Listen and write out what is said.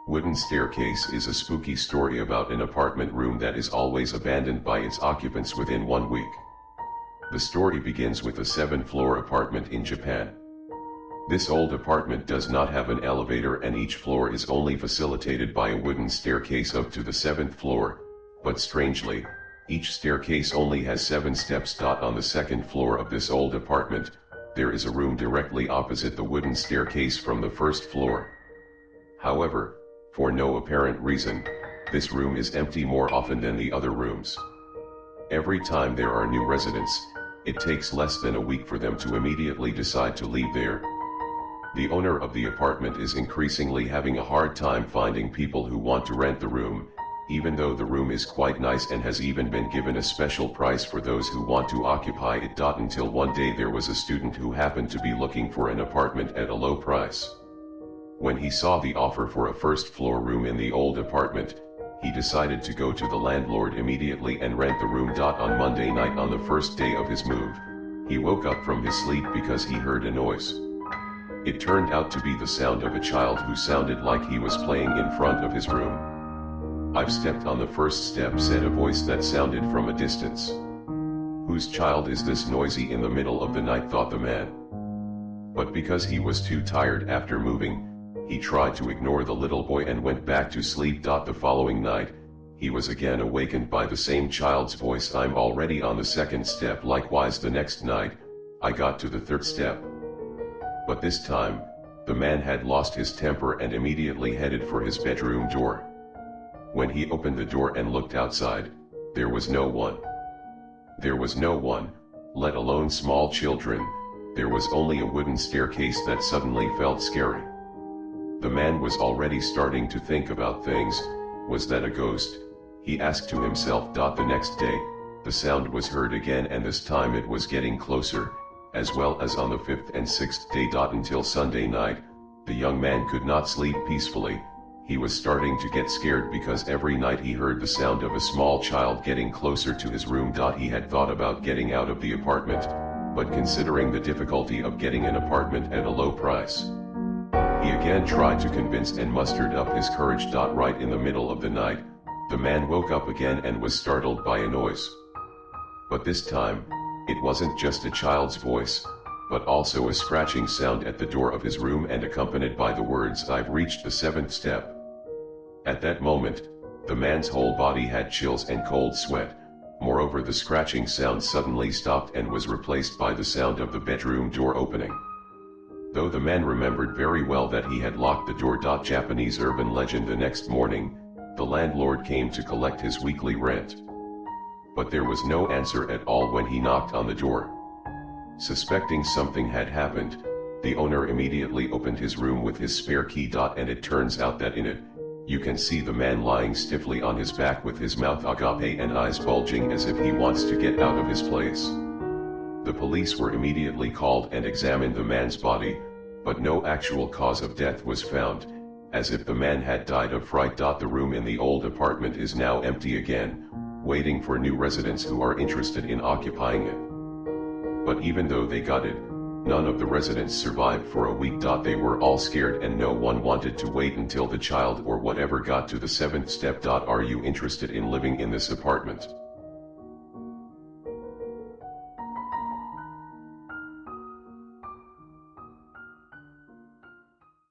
Wooden Staircase is a spooky story about an apartment room that is always abandoned by its occupants within 1 week. The story begins with a 7th-floor apartment in Japan. This old apartment does not have an elevator and each floor is only facilitated by a wooden staircase up to the 7th floor, but strangely, each staircase only has 7 steps. On the 2nd floor of this old apartment, there is a room directly opposite the wooden staircase from the 1st floor. However, for no apparent reason, this room is empty more often than the other rooms. Every time there are new residents, it takes less than a week for them to immediately decide to leave there. The owner of the apartment is increasingly having a hard time finding people who want to rent the room, even though the room is quite nice and has even been given a special price for those who want to occupy it. Until one day there was a student who happened to be looking for an apartment at a low price. When he saw the offer for a 1st-floor room in the old apartment, he decided to go to the landlord immediately and rent the room. On Monday night, on the first day of his move, he woke up from his sleep because he heard a noise. It turned out to be the sound of a child who sounded like he was playing in front of his room. "I've stepped on the first step," said a voice that sounded from a distance. "Whose child is this noisy in the middle of the night?" thought the man. But because he was too tired after moving, he tried to ignore the little boy and went back to sleep. The following night, he was again awakened by the same child's voice. "I'm already on the 2nd step." Likewise the next night, "I got to the 3rd step." But this time, the man had lost his temper and immediately headed for his bedroom door. When he opened the door and looked outside, there was no one. There was no one, let alone small children. There was only a wooden staircase that suddenly felt scary. The man was already starting to think about things. Was that a ghost? He asked to himself. The next day, the sound was heard again, and this time it was getting closer, as well as on the 5th and 6th day. Until Sunday night, the young man could not sleep peacefully. He was starting to get scared because every night he heard the sound of a small child getting closer to his room. He had thought about getting out of the apartment, but considering the difficulty of getting an apartment at a low price, he again tried to convince and mustered up his courage. Right in the middle of the night, the man woke up again and was startled by a noise. But this time, it wasn't just a child's voice, but also a scratching sound at the door of his room and accompanied by the words, "I've reached the 7th step." At that moment, the man's whole body had chills and cold sweat. Moreover, the scratching sound suddenly stopped and was replaced by the sound of the bedroom door opening. Though the man remembered very well that he had locked the door. Japanese urban legend: the next morning, the landlord came to collect his weekly rent. But there was no answer at all when he knocked on the door. Suspecting something had happened, the owner immediately opened his room with his spare key. And it turns out that in it, you can see the man lying stiffly on his back with his mouth agape and eyes bulging as if he wants to get out of his place. The police were immediately called and examined the man's body, but no actual cause of death was found, as if the man had died of fright. The room in the old apartment is now empty again, waiting for new residents who are interested in occupying it. But even though they got it, none of the residents survived for a week. They were all scared and no one wanted to wait until the child or whatever got to the 7th step. Are you interested in living in this apartment?